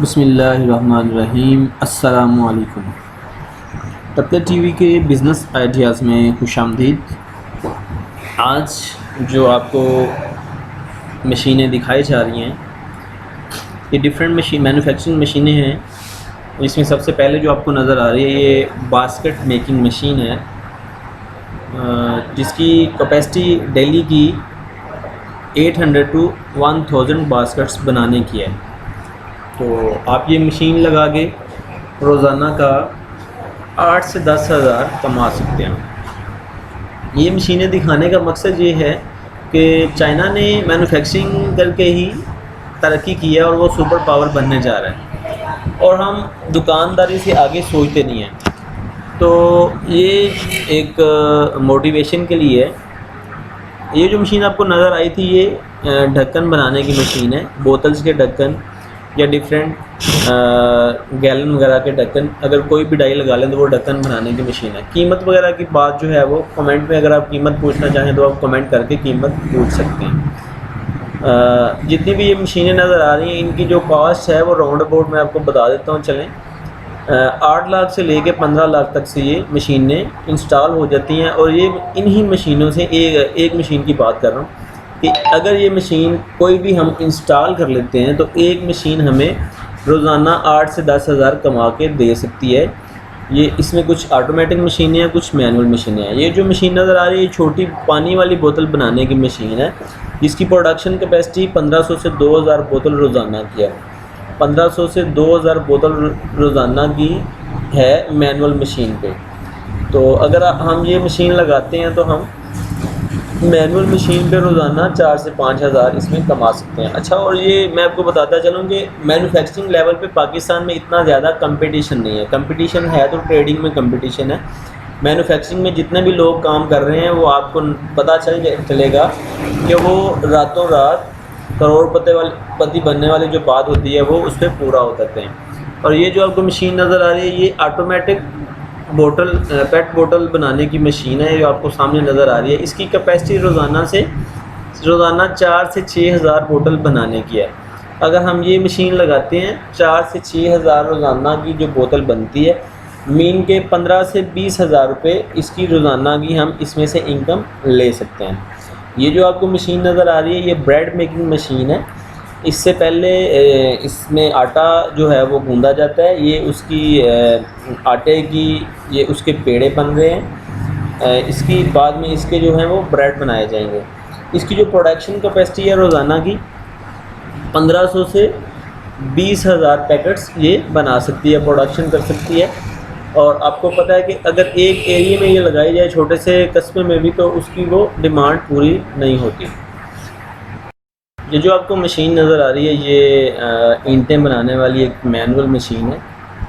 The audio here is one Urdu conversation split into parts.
بسم اللہ الرحمن الرحیم۔ السلام علیکم۔ تبکر ٹی وی کے بزنس آئیڈیاز میں خوش آمدید۔ آج جو آپ کو مشینیں دکھائی جا رہی ہیں یہ ڈفرینٹ مینوفیکچرنگ مشینیں ہیں۔ اس میں سب سے پہلے جو آپ کو نظر آ رہی ہے یہ باسکٹ میکنگ مشین ہے، جس کی کیپیسٹی ڈیلی کی 800 to 1000 باسکٹس بنانے کی ہے۔ تو آپ یہ مشین لگا کے روزانہ کا 8 سے 10 ہزار کما سکتے ہیں۔ یہ مشینیں دکھانے کا مقصد یہ ہے کہ چائنا نے مینوفیکچرنگ کر کے ہی ترقی کی ہے اور وہ سپر پاور بننے جا رہا ہے، اور ہم دکانداری سے آگے سوچتے نہیں ہیں۔ تو یہ ایک موٹیویشن کے لیے ہے۔ یہ جو مشین آپ کو نظر آئی تھی یہ ڈھکن بنانے کی مشین ہے، بوتلز کے ڈھکن یا ڈفرینٹ گیلن وغیرہ کے ڈھکن، اگر کوئی بھی ڈائی لگا لیں تو وہ ڈھکن بنانے کی مشین ہے۔ قیمت وغیرہ کی بات جو ہے وہ کمنٹ میں، اگر آپ قیمت پوچھنا چاہیں تو آپ کمنٹ کر کے قیمت پوچھ سکتے ہیں۔ جتنی بھی یہ مشینیں نظر آ رہی ہیں ان کی جو کاسٹ ہے وہ راؤنڈ اباؤٹ میں آپ کو بتا دیتا ہوں، چلیں 8 لاکھ سے لے کے 15 لاکھ تک سے یہ مشینیں انسٹال ہو جاتی ہیں۔ اور یہ انہی مشینوں سے ایک مشین کی بات کر رہا ہوں کہ اگر یہ مشین کوئی بھی ہم انسٹال کر لیتے ہیں تو ایک مشین ہمیں روزانہ 8 سے 10 ہزار کما کے دے سکتی ہے۔ یہ اس میں کچھ آٹومیٹک مشینیں ہیں، کچھ مینول مشینیں ہیں۔ یہ جو مشین نظر آ رہی ہے یہ چھوٹی پانی والی بوتل بنانے کی مشین ہے، جس کی پروڈکشن کیپیسٹی 1500 سے 2000 بوتل روزانہ کی ہے۔ 1500 سے 2000 بوتل روزانہ کی ہے مینول مشین پہ۔ تو اگر ہم یہ مشین لگاتے ہیں تو ہم مینول مشین پہ روزانہ 4 سے 5 ہزار اس میں کما سکتے ہیں۔ اچھا، اور یہ میں آپ کو بتاتا چلوں کہ مینوفیکچرنگ لیول پہ پاکستان میں اتنا زیادہ کمپٹیشن نہیں ہے۔ کمپٹیشن ہے تو ٹریڈنگ میں کمپٹیشن ہے۔ مینوفیکچرنگ میں جتنے بھی لوگ کام کر رہے ہیں وہ آپ کو پتہ چلے گا کہ وہ راتوں رات کروڑ پتی بننے والی جو بات ہوتی ہے وہ اس پہ پورا ہو سکتے ہیں۔ اور یہ جو آپ کو مشین نظر آ رہی ہے یہ آٹومیٹک پیٹ بوٹل بنانے کی مشین ہے، جو آپ کو سامنے نظر آ رہی ہے۔ اس کی کیپیسٹی روزانہ 4 سے 6 ہزار بوٹل بنانے کی ہے۔ اگر ہم یہ مشین لگاتے ہیں 4 سے 6 ہزار روزانہ کی جو بوتل بنتی ہے، مین کے 15 سے 20 ہزار روپے اس کی روزانہ کی ہم اس میں سے انکم لے سکتے ہیں۔ یہ جو آپ کو مشین نظر آ رہی ہے یہ بریڈ میکنگ مشین ہے۔ اس سے پہلے اس میں آٹا جو ہے وہ گوندا جاتا ہے، یہ اس کی آٹے کی یہ اس کے پیڑے بن رہے ہیں۔ اس کی بعد میں اس کے جو ہیں وہ بریڈ بنائے جائیں گے۔ اس کی جو پروڈکشن کیپیسٹی ہے روزانہ کی 1500 سے 20 ہزار پیکٹس یہ بنا سکتی ہے، پروڈکشن کر سکتی ہے۔ اور آپ کو پتہ ہے کہ اگر ایک ایریے میں یہ لگائی جائے چھوٹے سے قصبے میں بھی تو اس کی وہ ڈیمانڈ پوری نہیں ہوتی۔ یہ جو آپ کو مشین نظر آ رہی ہے یہ اینٹیں بنانے والی ایک مینول مشین ہے،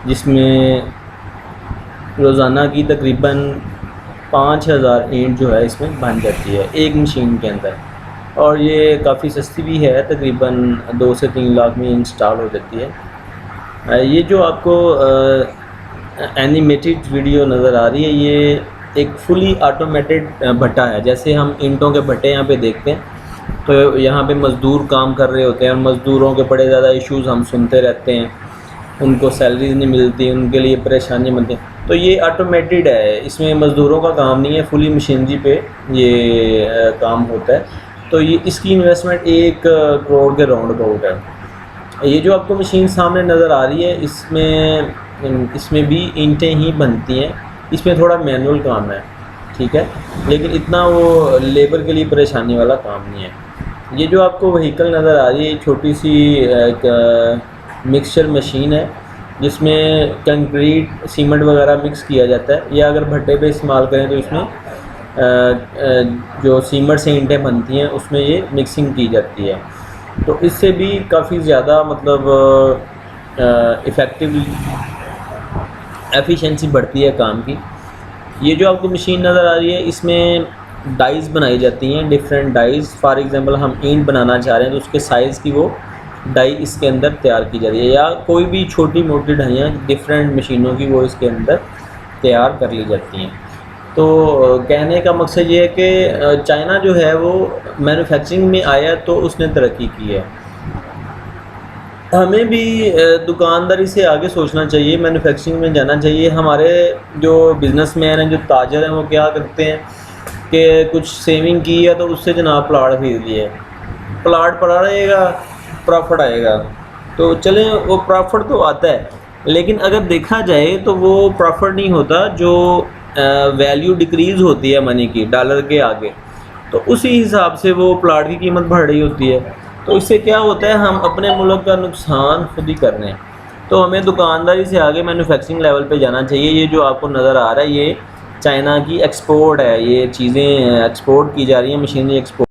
جس میں روزانہ کی تقریباً 5000 اینٹ جو ہے اس میں بن جاتی ہے ایک مشین کے اندر، اور یہ کافی سستی بھی ہے، تقریباً 2 سے 3 لاکھ میں انسٹال ہو جاتی ہے۔ یہ جو آپ کو اینیمیٹڈ ویڈیو نظر آ رہی ہے یہ ایک فلی آٹومیٹڈ بھٹا ہے۔ جیسے ہم اینٹوں کے بھٹے یہاں پہ دیکھتے ہیں تو یہاں پہ مزدور کام کر رہے ہوتے ہیں، اور مزدوروں کے بڑے زیادہ ایشوز ہم سنتے رہتے ہیں، ان کو سیلریز نہیں ملتی، ان کے لیے پریشانی بنتی ہیں۔ تو یہ آٹومیٹڈ ہے، اس میں مزدوروں کا کام نہیں ہے، فلی مشینری پہ یہ کام ہوتا ہے۔ تو یہ اس کی انویسٹمنٹ 1 کروڑ کے راؤنڈ اباؤٹ ہے۔ یہ جو آپ کو مشین سامنے نظر آ رہی ہے اس میں بھی اینٹیں ہی بنتی ہیں، اس میں تھوڑا مینول کام ہے، ٹھیک ہے، لیکن اتنا وہ لیبر کے لیے پریشانی والا کام نہیں ہے۔ یہ جو آپ کو وہیکل نظر آ رہی ہے چھوٹی سی ایک مکسچر مشین ہے، جس میں کنکریٹ سیمنٹ وغیرہ مکس کیا جاتا ہے، یا اگر بھٹے پہ استعمال کریں تو اس میں جو سیمنٹ سے اینٹیں بنتی ہیں اس میں یہ مکسنگ کی جاتی ہے۔ تو اس سے بھی کافی زیادہ مطلب ایفیشنسی بڑھتی ہے کام کی۔ یہ جو آپ کو مشین نظر آ رہی ہے اس میں ڈائز بنائی جاتی ہیں، ڈفرینٹ ڈائز۔ فار ایگزامپل ہم اینٹ بنانا چاہ رہے ہیں تو اس کے سائز کی وہ ڈائی اس کے اندر تیار کی جاتی ہے، یا کوئی بھی چھوٹی موٹی ڈائیاں ڈفرینٹ مشینوں کی وہ اس کے اندر تیار کر لی جاتی ہیں۔ تو کہنے کا مقصد یہ ہے کہ چائنا جو ہے وہ مینوفیکچرنگ میں آیا تو اس نے ترقی کی ہے۔ ہمیں بھی دکانداری سے آگے سوچنا چاہیے، مینوفیکچرنگ میں جانا چاہیے۔ ہمارے جو بزنس مین ہیں، جو تاجر ہیں، وہ کیا کرتے ہیں کہ کچھ سیونگ کی ہے تو اس سے جناب پلاٹ خرید لیے، پلاٹ پڑا رہے گا، پرافٹ آئے گا، تو چلیں وہ پرافٹ تو آتا ہے، لیکن اگر دیکھا جائے تو وہ پرافٹ نہیں ہوتا، جو ویلیو ڈکریز ہوتی ہے منی کی ڈالر کے آگے، تو اسی حساب سے وہ پلاٹ کی قیمت بڑھ رہی ہوتی ہے۔ تو اس سے کیا ہوتا ہے، ہم اپنے ملک کا نقصان خود ہی کر رہے ہیں۔ تو ہمیں دکانداری سے آگے مینوفیکچرنگ لیول پہ جانا چاہیے۔ یہ جو آپ کو نظر آ رہا ہے، یہ چائنا کی ایکسپورٹ ہے، یہ چیزیں ایکسپورٹ کی جا رہی ہیں، مشینری ایکسپورٹ